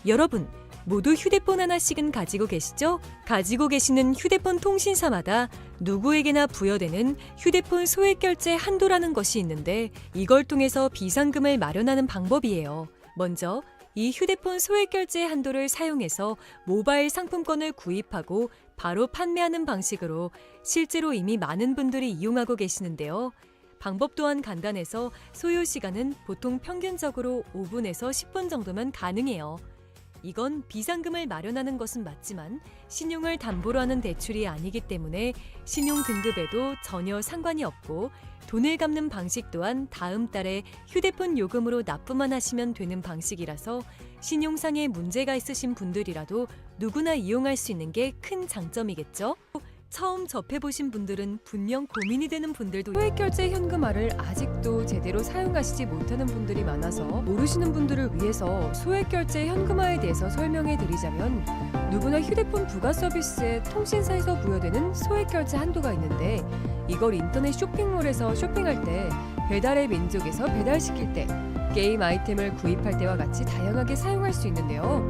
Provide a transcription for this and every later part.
여러분, 모두 휴대폰 하나씩은 가지고 계시죠? 가지고 계시는 휴대폰 통신사마다 누구에게나 부여되는 휴대폰 소액결제 한도라는 것이 있는데 이걸 통해서 비상금을 마련하는 방법이에요. 먼저 이 휴대폰 소액결제 한도를 사용해서 모바일 상품권을 구입하고 바로 판매하는 방식으로 실제로 이미 많은 분들이 이용하고 계시는데요. 방법 또한 간단해서 소요 시간은 보통 평균적으로 5분에서 10분 정도면 가능해요. 이건 비상금을 마련하는 것은 맞지만 신용을 담보로 하는 대출이 아니기 때문에 신용 등급에도 전혀 상관이 없고 돈을 갚는 방식 또한 다음 달에 휴대폰 요금으로 납부만 하시면 되는 방식이라서 신용상에 문제가 있으신 분들이라도 누구나 이용할 수 있는 게 큰 장점이겠죠? 처음 접해보신 분들은 분명 고민이 되는 분들도 소액결제 현금화를 아직도 제대로 사용하시지 못하는 분들이 많아서 모르시는 분들을 위해서 소액결제 현금화에 대해서 설명해 드리자면 누구나 휴대폰 부가 서비스에 통신사에서 부여되는 소액결제 한도가 있는데 이걸 인터넷 쇼핑몰에서 쇼핑할 때 배달의 민족에서 배달시킬 때 게임 아이템을 구입할 때와 같이 다양하게 사용할 수 있는데요.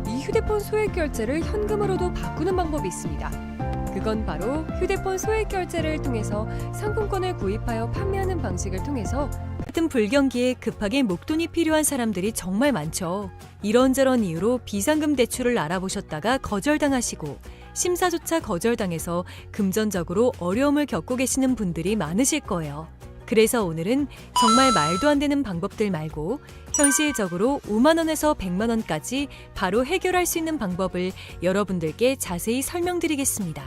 이 휴대폰 소액결제를 현금으로도 바꾸는 방법이 있습니다. 그건 바로 휴대폰 소액결제를 통해서 상품권을 구입하여 판매하는 방식을 통해서 같은 불경기에 급하게 목돈이 필요한 사람들이 정말 많죠. 이런저런 이유로 비상금 대출을 알아보셨다가 거절당하시고 심사조차 거절당해서 금전적으로 어려움을 겪고 계시는 분들이 많으실 거예요. 그래서 오늘은 정말 말도 안 되는 방법들 말고 현실적으로 5만 원에서 100만 원까지 바로 해결할 수 있는 방법을 여러분들께 자세히 설명드리겠습니다.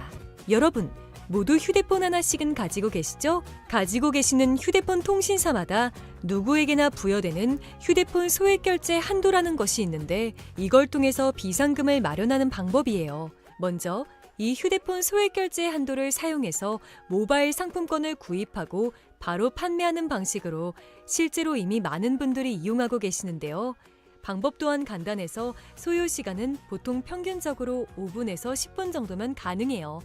여러분, 모두 휴대폰 하나씩은 가지고 계시죠? 가지고 계시는 휴대폰 통신사마다 누구에게나 부여되는 휴대폰 소액결제 한도라는 것이 있는데 이걸 통해서 비상금을 마련하는 방법이에요. 먼저 이 휴대폰 소액결제 한도를 사용해서 모바일 상품권을 구입하고 바로 판매하는 방식으로 실제로 이미 많은 분들이 이용하고 계시는데요. 방법 또한 간단해서 소요 시간은 보통 평균적으로 5분에서 10분 정도면 가능해요.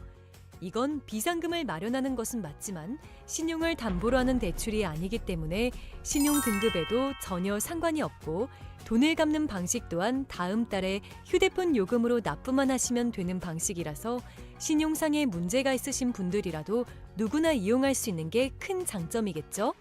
이건 비상금을 마련하는 것은 맞지만 신용을 담보로 하는 대출이 아니기 때문에 신용 등급에도 전혀 상관이 없고 돈을 갚는 방식 또한 다음 달에 휴대폰 요금으로 납부만 하시면 되는 방식이라서 신용상에 문제가 있으신 분들이라도 누구나 이용할 수 있는 게 큰 장점이겠죠?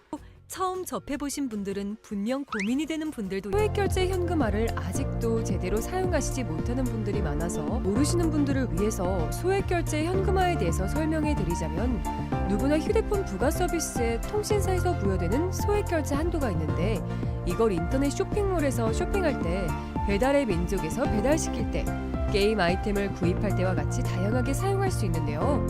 처음 접해보신 분들은 분명 고민이 되는 분들도 소액결제 현금화를 아직도 제대로 사용하시지 못하는 분들이 많아서 모르시는 분들을 위해서 소액결제 현금화에 대해서 설명해 드리자면 누구나 휴대폰 부가 서비스에 통신사에서 부여되는 소액결제 한도가 있는데 이걸 인터넷 쇼핑몰에서 쇼핑할 때 배달의 민족에서 배달시킬 때 게임 아이템을 구입할 때와 같이 다양하게 사용할 수 있는데요.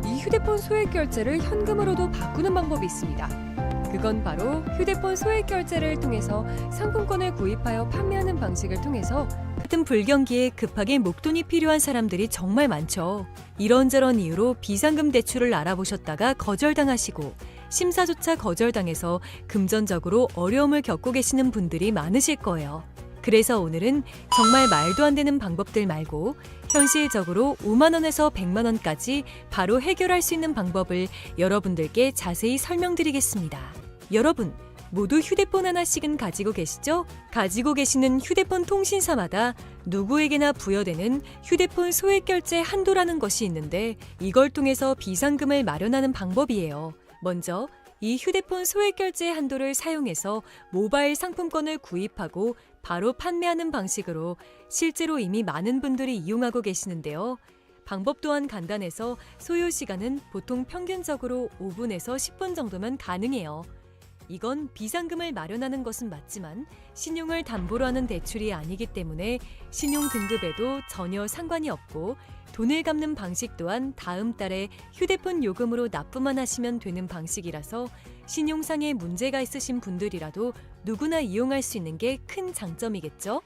이 휴대폰 소액결제를 현금으로도 바꾸는 방법이 있습니다. 그건 바로 휴대폰 소액결제를 통해서 상품권을 구입하여 판매하는 방식을 통해서 같은 불경기에 급하게 목돈이 필요한 사람들이 정말 많죠. 이런저런 이유로 비상금 대출을 알아보셨다가 거절당하시고 심사조차 거절당해서 금전적으로 어려움을 겪고 계시는 분들이 많으실 거예요. 그래서 오늘은 정말 말도 안 되는 방법들 말고 현실적으로 5만 원에서 100만 원까지 바로 해결할 수 있는 방법을 여러분들께 자세히 설명드리겠습니다. 여러분, 모두 휴대폰 하나씩은 가지고 계시죠? 가지고 계시는 휴대폰 통신사마다 누구에게나 부여되는 휴대폰 소액결제 한도라는 것이 있는데 이걸 통해서 비상금을 마련하는 방법이에요. 먼저 이 휴대폰 소액결제 한도를 사용해서 모바일 상품권을 구입하고 바로 판매하는 방식으로 실제로 이미 많은 분들이 이용하고 계시는데요. 방법 또한 간단해서 소요 시간은 보통 평균적으로 5분에서 10분 정도면 가능해요. 이건 비상금을 마련하는 것은 맞지만 신용을 담보로 하는 대출이 아니기 때문에 신용 등급에도 전혀 상관이 없고 돈을 갚는 방식 또한 다음 달에 휴대폰 요금으로 납부만 하시면 되는 방식이라서 신용상에 문제가 있으신 분들이라도 누구나 이용할 수 있는 게 큰 장점이겠죠?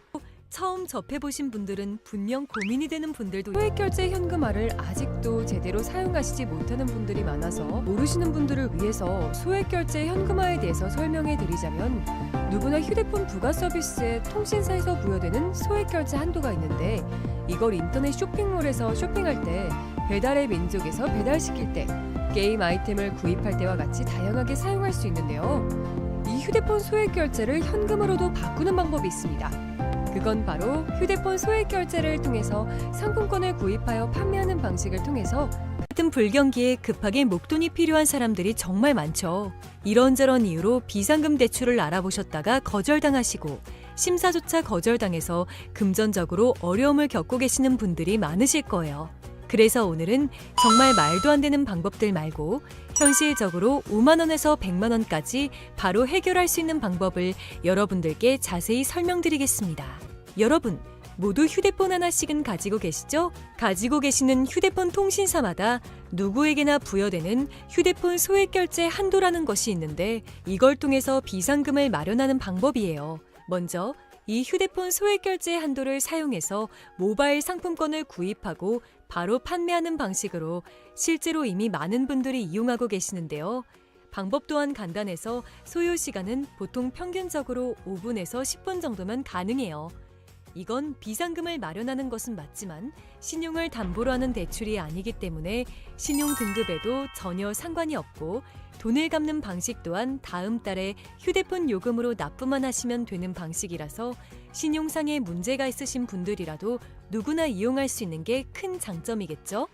처음 접해보신 분들은 분명 고민이 되는 분들도 소액결제 현금화를 아직도 제대로 사용하시지 못하는 분들이 많아서 모르시는 분들을 위해서 소액결제 현금화에 대해서 설명해 드리자면 누구나 휴대폰 부가 서비스에 통신사에서 부여되는 소액결제 한도가 있는데 이걸 인터넷 쇼핑몰에서 쇼핑할 때 배달의 민족에서 배달시킬 때 게임 아이템을 구입할 때와 같이 다양하게 사용할 수 있는데요. 이 휴대폰 소액결제를 현금으로도 바꾸는 방법이 있습니다. 그건 바로 휴대폰 소액 결제를 통해서 상품권을 구입하여 판매하는 방식을 통해서 같은 불경기에 급하게 목돈이 필요한 사람들이 정말 많죠. 이런저런 이유로 비상금 대출을 알아보셨다가 거절당하시고 심사조차 거절당해서 금전적으로 어려움을 겪고 계시는 분들이 많으실 거예요. 그래서 오늘은 정말 말도 안 되는 방법들 말고 현실적으로 5만 원에서 100만 원까지 바로 해결할 수 있는 방법을 여러분들께 자세히 설명드리겠습니다. 여러분, 모두 휴대폰 하나씩은 가지고 계시죠? 가지고 계시는 휴대폰 통신사마다 누구에게나 부여되는 휴대폰 소액 결제 한도라는 것이 있는데 이걸 통해서 비상금을 마련하는 방법이에요. 먼저 이 휴대폰 소액 결제 한도를 사용해서 모바일 상품권을 구입하고 바로 판매하는 방식으로 실제로 이미 많은 분들이 이용하고 계시는데요. 방법 또한 간단해서 소요 시간은 보통 평균적으로 5분에서 10분 정도면 가능해요. 이건 비상금을 마련하는 것은 맞지만 신용을 담보로 하는 대출이 아니기 때문에 신용 등급에도 전혀 상관이 없고 돈을 갚는 방식 또한 다음 달에 휴대폰 요금으로 납부만 하시면 되는 방식이라서 신용상의 문제가 있으신 분들이라도 누구나 이용할 수 있는 게 큰 장점이겠죠?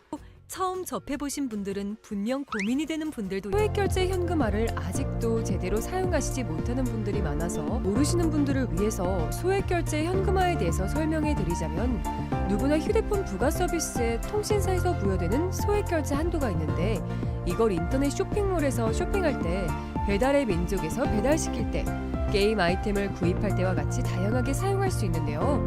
처음 접해보신 분들은 분명 고민이 되는 분들도 소액결제 현금화를 아직도 제대로 사용하시지 못하는 분들이 많아서 모르시는 분들을 위해서 소액결제 현금화에 대해서 설명해 드리자면 누구나 휴대폰 부가 서비스에 통신사에서 부여되는 소액결제 한도가 있는데 이걸 인터넷 쇼핑몰에서 쇼핑할 때 배달의 민족에서 배달시킬 때 게임 아이템을 구입할 때와 같이 다양하게 사용할 수 있는데요.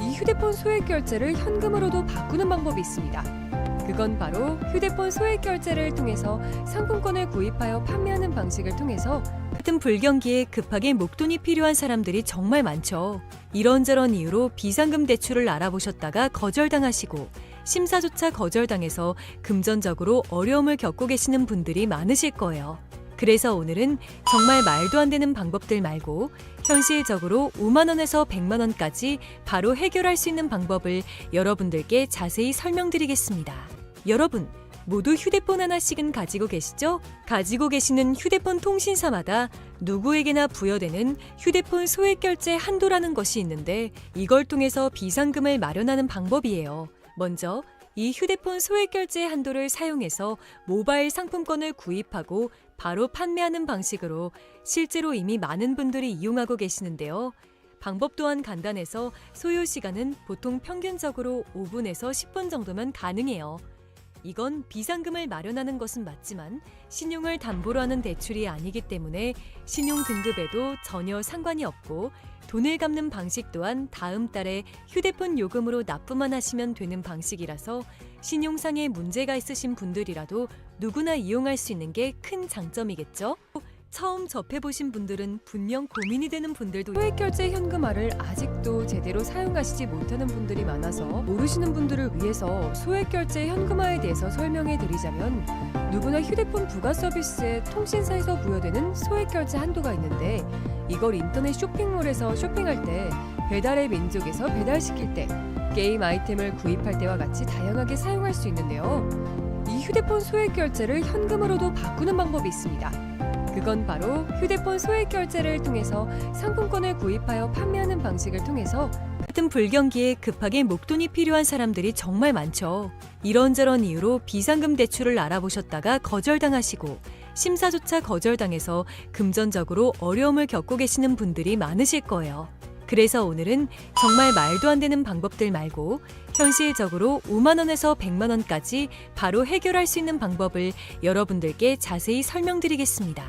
이 휴대폰 소액결제를 현금으로도 바꾸는 방법이 있습니다. 그건 바로 휴대폰 소액 결제를 통해서 상품권을 구입하여 판매하는 방식을 통해서 같은 불경기에 급하게 목돈이 필요한 사람들이 정말 많죠. 이런저런 이유로 비상금 대출을 알아보셨다가 거절당하시고 심사조차 거절당해서 금전적으로 어려움을 겪고 계시는 분들이 많으실 거예요. 그래서 오늘은 정말 말도 안 되는 방법들 말고 현실적으로 5만 원에서 100만 원까지 바로 해결할 수 있는 방법을 여러분들께 자세히 설명드리겠습니다. 여러분, 모두 휴대폰 하나씩은 가지고 계시죠? 가지고 계시는 휴대폰 통신사마다 누구에게나 부여되는 휴대폰 소액 결제 한도라는 것이 있는데 이걸 통해서 비상금을 마련하는 방법이에요. 먼저 이 휴대폰 소액 결제 한도를 사용해서 모바일 상품권을 구입하고 바로 판매하는 방식으로 실제로 이미 많은 분들이 이용하고 계시는데요. 방법 또한 간단해서 소요 시간은 보통 평균적으로 5분에서 10분 정도면 가능해요. 이건 비상금을 마련하는 것은 맞지만 신용을 담보로 하는 대출이 아니기 때문에 신용 등급에도 전혀 상관이 없고 돈을 갚는 방식 또한 다음 달에 휴대폰 요금으로 납부만 하시면 되는 방식이라서 신용상의 문제가 있으신 분들이라도 누구나 이용할 수 있는 게 큰 장점이겠죠? 처음 접해보신 분들은 분명 고민이 되는 분들도 소액결제 현금화를 아직도 제대로 사용하시지 못하는 분들이 많아서 모르시는 분들을 위해서 소액결제 현금화에 대해서 설명해 드리자면 누구나 휴대폰 부가 서비스에 통신사에서 부여되는 소액결제 한도가 있는데 이걸 인터넷 쇼핑몰에서 쇼핑할 때 배달의 민족에서 배달시킬 때 게임 아이템을 구입할 때와 같이 다양하게 사용할 수 있는데요. 이 휴대폰 소액결제를 현금으로도 바꾸는 방법이 있습니다. 그건 바로 휴대폰 소액 결제를 통해서 상품권을 구입하여 판매하는 방식을 통해서 같은 불경기에 급하게 목돈이 필요한 사람들이 정말 많죠. 이런저런 이유로 비상금 대출을 알아보셨다가 거절당하시고 심사조차 거절당해서 금전적으로 어려움을 겪고 계시는 분들이 많으실 거예요. 그래서 오늘은 정말 말도 안 되는 방법들 말고 현실적으로 5만 원에서 100만 원까지 바로 해결할 수 있는 방법을 여러분들께 자세히 설명드리겠습니다.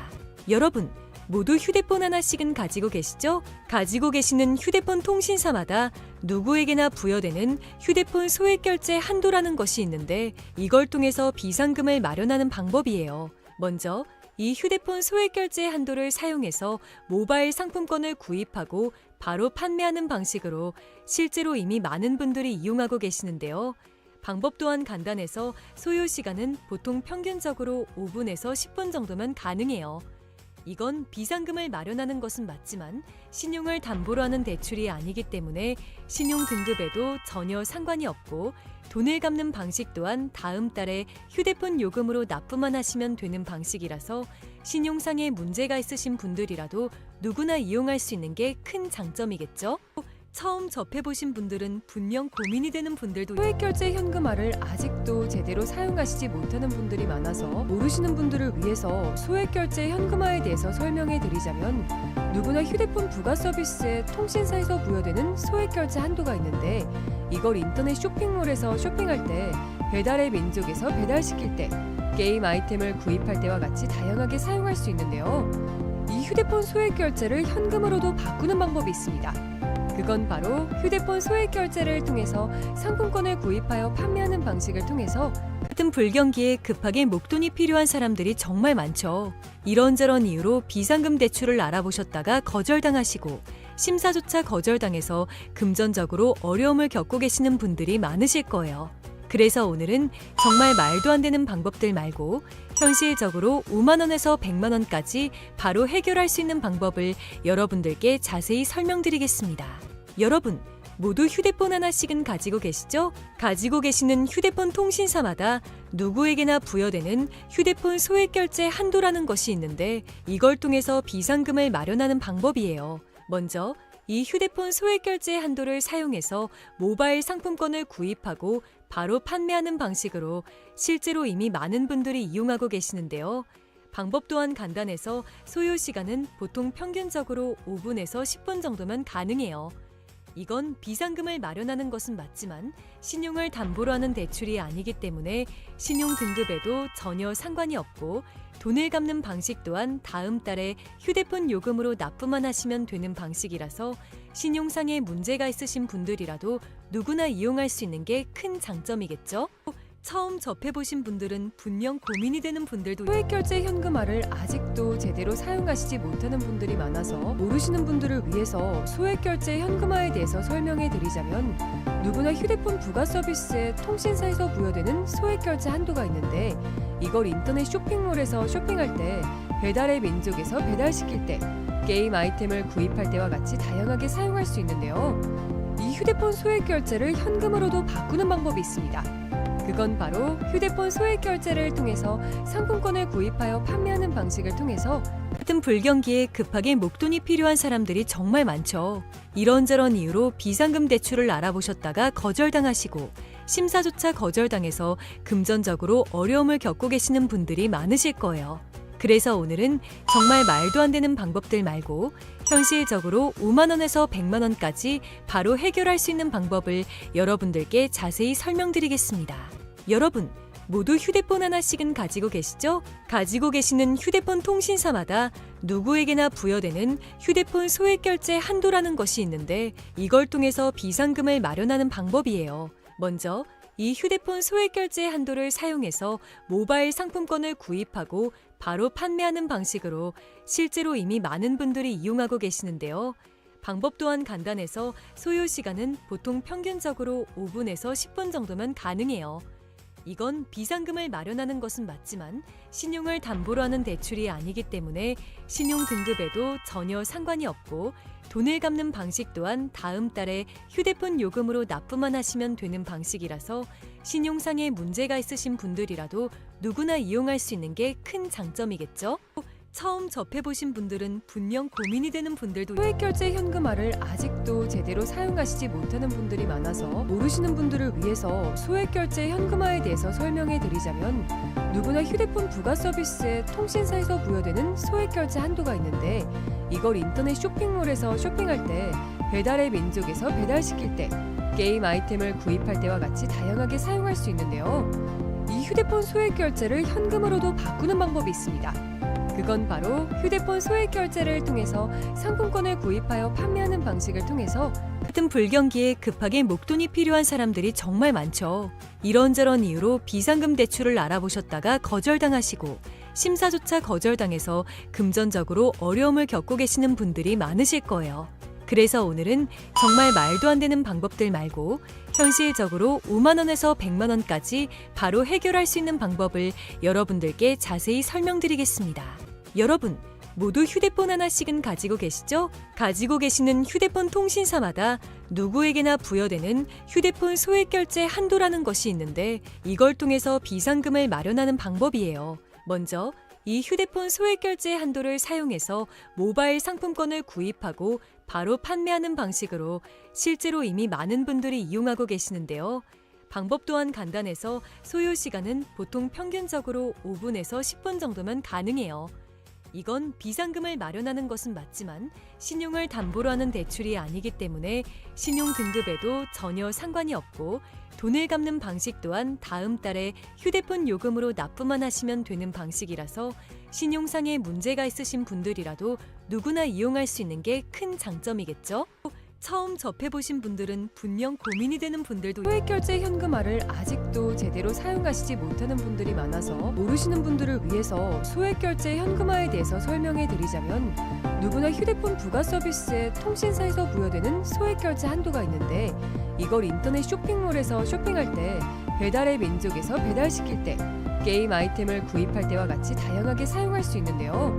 여러분, 모두 휴대폰 하나씩은 가지고 계시죠? 가지고 계시는 휴대폰 통신사마다 누구에게나 부여되는 휴대폰 소액 결제 한도라는 것이 있는데 이걸 통해서 비상금을 마련하는 방법이에요. 먼저 이 휴대폰 소액 결제 한도를 사용해서 모바일 상품권을 구입하고 바로 판매하는 방식으로 실제로 이미 많은 분들이 이용하고 계시는데요. 방법 또한 간단해서 소요 시간은 보통 평균적으로 5분에서 10분 정도면 가능해요. 이건 비상금을 마련하는 것은 맞지만 신용을 담보로 하는 대출이 아니기 때문에 신용 등급에도 전혀 상관이 없고 돈을 갚는 방식 또한 다음 달에 휴대폰 요금으로 납부만 하시면 되는 방식이라서 신용상의 문제가 있으신 분들이라도 누구나 이용할 수 있는 게 큰 장점이겠죠? 처음 접해보신 분들은 분명 고민이 되는 분들도 소액결제 현금화를 아직도 제대로 사용하시지 못하는 분들이 많아서 모르시는 분들을 위해서 소액결제 현금화에 대해서 설명해 드리자면, 누구나 휴대폰 부가 서비스에 통신사에서 부여되는 소액결제 한도가 있는데, 이걸 인터넷 쇼핑몰에서 쇼핑할 때, 배달의 민족에서 배달시킬 때, 게임 아이템을 구입할 때와 같이 다양하게 사용할 수 있는데요. 이 휴대폰 소액결제를 현금으로도 바꾸는 방법이 있습니다. 그건 바로 휴대폰 소액결제를 통해서 상품권을 구입하여 판매하는 방식을 통해서, 같은 불경기에 급하게 목돈이 필요한 사람들이 정말 많죠. 이런저런 이유로 비상금 대출을 알아보셨다가 거절당하시고, 심사조차 거절당해서 금전적으로 어려움을 겪고 계시는 분들이 많으실 거예요. 그래서 오늘은 정말 말도 안 되는 방법들 말고 현실적으로 5만 원에서 100만 원까지 바로 해결할 수 있는 방법을 여러분들께 자세히 설명드리겠습니다. 여러분, 모두 휴대폰 하나씩은 가지고 계시죠? 가지고 계시는 휴대폰 통신사마다 누구에게나 부여되는 휴대폰 소액결제 한도라는 것이 있는데, 이걸 통해서 비상금을 마련하는 방법이에요. 먼저 이 휴대폰 소액결제 한도를 사용해서 모바일 상품권을 구입하고 바로 판매하는 방식으로 실제로 이미 많은 분들이 이용하고 계시는데요. 방법 또한 간단해서 소요 시간은 보통 평균적으로 5분에서 10분 정도면 가능해요. 이건 비상금을 마련하는 것은 맞지만 신용을 담보로 하는 대출이 아니기 때문에 신용 등급에도 전혀 상관이 없고, 돈을 갚는 방식 또한 다음 달에 휴대폰 요금으로 납부만 하시면 되는 방식이라서 신용상의 문제가 있으신 분들이라도 누구나 이용할 수 있는 게 큰 장점이겠죠? 처음 접해보신 분들은 분명 고민이 되는 분들도 소액결제 현금화를 아직도 제대로 사용하시지 못하는 분들이 많아서 모르시는 분들을 위해서 소액결제 현금화에 대해서 설명해 드리자면, 누구나 휴대폰 부가 서비스에 통신사에서 부여되는 소액결제 한도가 있는데, 이걸 인터넷 쇼핑몰에서 쇼핑할 때, 배달의 민족에서 배달시킬 때, 게임 아이템을 구입할 때와 같이 다양하게 사용할 수 있는데요. 이 휴대폰 소액결제를 현금으로도 바꾸는 방법이 있습니다. 그건 바로 휴대폰 소액결제를 통해서 상품권을 구입하여 판매하는 방식을 통해서, 같은 불경기에 급하게 목돈이 필요한 사람들이 정말 많죠. 이런저런 이유로 비상금 대출을 알아보셨다가 거절당하시고, 심사조차 거절당해서 금전적으로 어려움을 겪고 계시는 분들이 많으실 거예요. 그래서 오늘은 정말 말도 안 되는 방법들 말고 현실적으로 5만 원에서 100만 원까지 바로 해결할 수 있는 방법을 여러분들께 자세히 설명드리겠습니다. 여러분, 모두 휴대폰 하나씩은 가지고 계시죠? 가지고 계시는 휴대폰 통신사마다 누구에게나 부여되는 휴대폰 소액결제 한도라는 것이 있는데, 이걸 통해서 비상금을 마련하는 방법이에요. 먼저 이 휴대폰 소액결제 한도를 사용해서 모바일 상품권을 구입하고 바로 판매하는 방식으로 실제로 이미 많은 분들이 이용하고 계시는데요. 방법 또한 간단해서 소요 시간은 보통 평균적으로 5분에서 10분 정도면 가능해요. 이건 비상금을 마련하는 것은 맞지만 신용을 담보로 하는 대출이 아니기 때문에 신용 등급에도 전혀 상관이 없고, 돈을 갚는 방식 또한 다음 달에 휴대폰 요금으로 납부만 하시면 되는 방식이라서 신용상의 문제가 있으신 분들이라도 누구나 이용할 수 있는 게 큰 장점이겠죠? 처음 접해보신 분들은 분명 고민이 되는 분들도 소액결제 현금화를 아직도 제대로 사용하시지 못하는 분들이 많아서 모르시는 분들을 위해서 소액결제 현금화에 대해서 설명해 드리자면, 누구나 휴대폰 부가 서비스에 통신사에서 부여되는 소액결제 한도가 있는데, 이걸 인터넷 쇼핑몰에서 쇼핑할 때, 배달의 민족에서 배달시킬 때, 게임 아이템을 구입할 때와 같이 다양하게 사용할 수 있는데요. 이 휴대폰 소액결제를 현금으로도 바꾸는 방법이 있습니다. 그건 바로 휴대폰 소액결제를 통해서 상품권을 구입하여 판매하는 방식을 통해서, 같은 불경기에 급하게 목돈이 필요한 사람들이 정말 많죠. 이런저런 이유로 비상금 대출을 알아보셨다가 거절당하시고, 심사조차 거절당해서 금전적으로 어려움을 겪고 계시는 분들이 많으실 거예요. 그래서 오늘은 정말 말도 안 되는 방법들 말고 현실적으로 5만 원에서 100만 원까지 바로 해결할 수 있는 방법을 여러분들께 자세히 설명드리겠습니다. 여러분, 모두 휴대폰 하나씩은 가지고 계시죠? 가지고 계시는 휴대폰 통신사마다 누구에게나 부여되는 휴대폰 소액결제 한도라는 것이 있는데, 이걸 통해서 비상금을 마련하는 방법이에요. 먼저 이 휴대폰 소액결제 한도를 사용해서 모바일 상품권을 구입하고 바로 판매하는 방식으로 실제로 이미 많은 분들이 이용하고 계시는데요. 방법 또한 간단해서 소요 시간은 보통 평균적으로 5분에서 10분 정도면 가능해요. 이건 비상금을 마련하는 것은 맞지만 신용을 담보로 하는 대출이 아니기 때문에 신용 등급에도 전혀 상관이 없고 돈을 갚는 방식 또한 다음 달에 휴대폰 요금으로 납부만 하시면 되는 방식이라서 신용상에 문제가 있으신 분들이라도 누구나 이용할 수 있는 게 큰 장점이겠죠? 처음 접해보신 분들은 분명 고민이 되는 분들도 소액결제 현금화를 아직도 제대로 사용하시지 못하는 분들이 많아서 모르시는 분들을 위해서 소액결제 현금화에 대해서 설명해 드리자면 누구나 휴대폰 부가 서비스에 통신사에서 부여되는 소액결제 한도가 있는데 이걸 인터넷 쇼핑몰에서 쇼핑할 때 배달의 민족에서 배달시킬 때 게임 아이템을 구입할 때와 같이 다양하게 사용할 수 있는데요.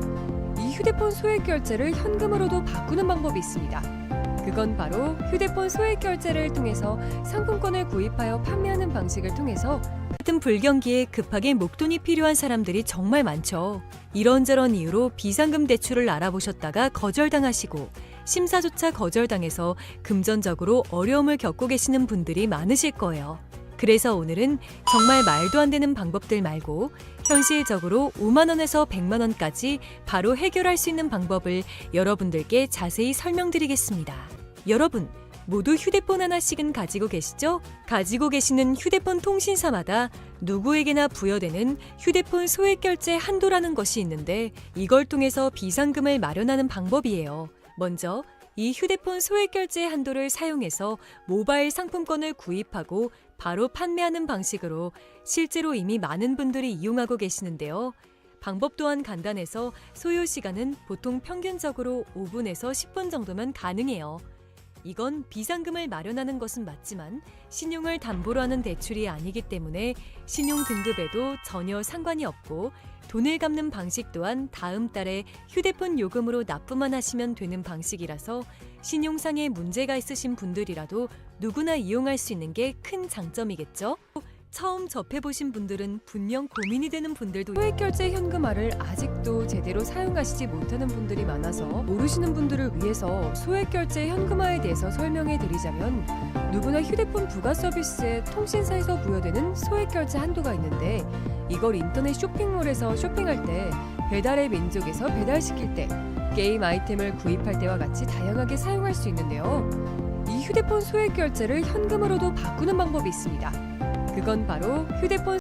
이 휴대폰 소액결제를 현금으로도 바꾸는 방법이 있습니다. 그건 바로 휴대폰 소액결제를 통해서 상품권을 구입하여 판매하는 방식을 통해서 같은 불경기에 급하게 목돈이 필요한 사람들이 정말 많죠. 이런저런 이유로 비상금 대출을 알아보셨다가 거절당하시고 심사조차 거절당해서 금전적으로 어려움을 겪고 계시는 분들이 많으실 거예요. 그래서 오늘은 정말 말도 안 되는 방법들 말고 현실적으로 5만 원에서 100만 원까지 바로 해결할 수 있는 방법을 여러분들께 자세히 설명드리겠습니다. 여러분, 모두 휴대폰 하나씩은 가지고 계시죠? 가지고 계시는 휴대폰 통신사마다 누구에게나 부여되는 휴대폰 소액결제 한도라는 것이 있는데 이걸 통해서 비상금을 마련하는 방법이에요. 먼저 이 휴대폰 소액결제 한도를 사용해서 모바일 상품권을 구입하고 바로 판매하는 방식으로 실제로 이미 많은 분들이 이용하고 계시는데요. 방법 또한 간단해서 소요 시간은 보통 평균적으로 5분에서 10분 정도면 가능해요. 이건 비상금을 마련하는 것은 맞지만 신용을 담보로 하는 대출이 아니기 때문에 신용 등급에도 전혀 상관이 없고 돈을 갚는 방식 또한 다음 달에 휴대폰 요금으로 납부만 하시면 되는 방식이라서 신용상에 문제가 있으신 분들이라도 누구나 이용할 수 있는 게 큰 장점이겠죠? 처음 접해보신 분들은 분명 고민이 되는 분들도 소액결제 현금화를 아직도 제대로 사용하시지 못하는 분들이 많아서 모르시는 분들을 위해서 소액결제 현금화에 대해서 설명해 드리자면 누구나 휴대폰 부가 서비스에 통신사에서 부여되는 소액결제 한도가 있는데 이걸 인터넷 쇼핑몰에서 쇼핑할 때 배달의 민족에서 배달시킬 때 게임 아이템을 구입할 때와 같이 다양하게 사용할 수 있는데요. 이 휴대폰 소액결제를 현금으로도 바꾸는 방법이 있습니다. 그건 바로 휴대폰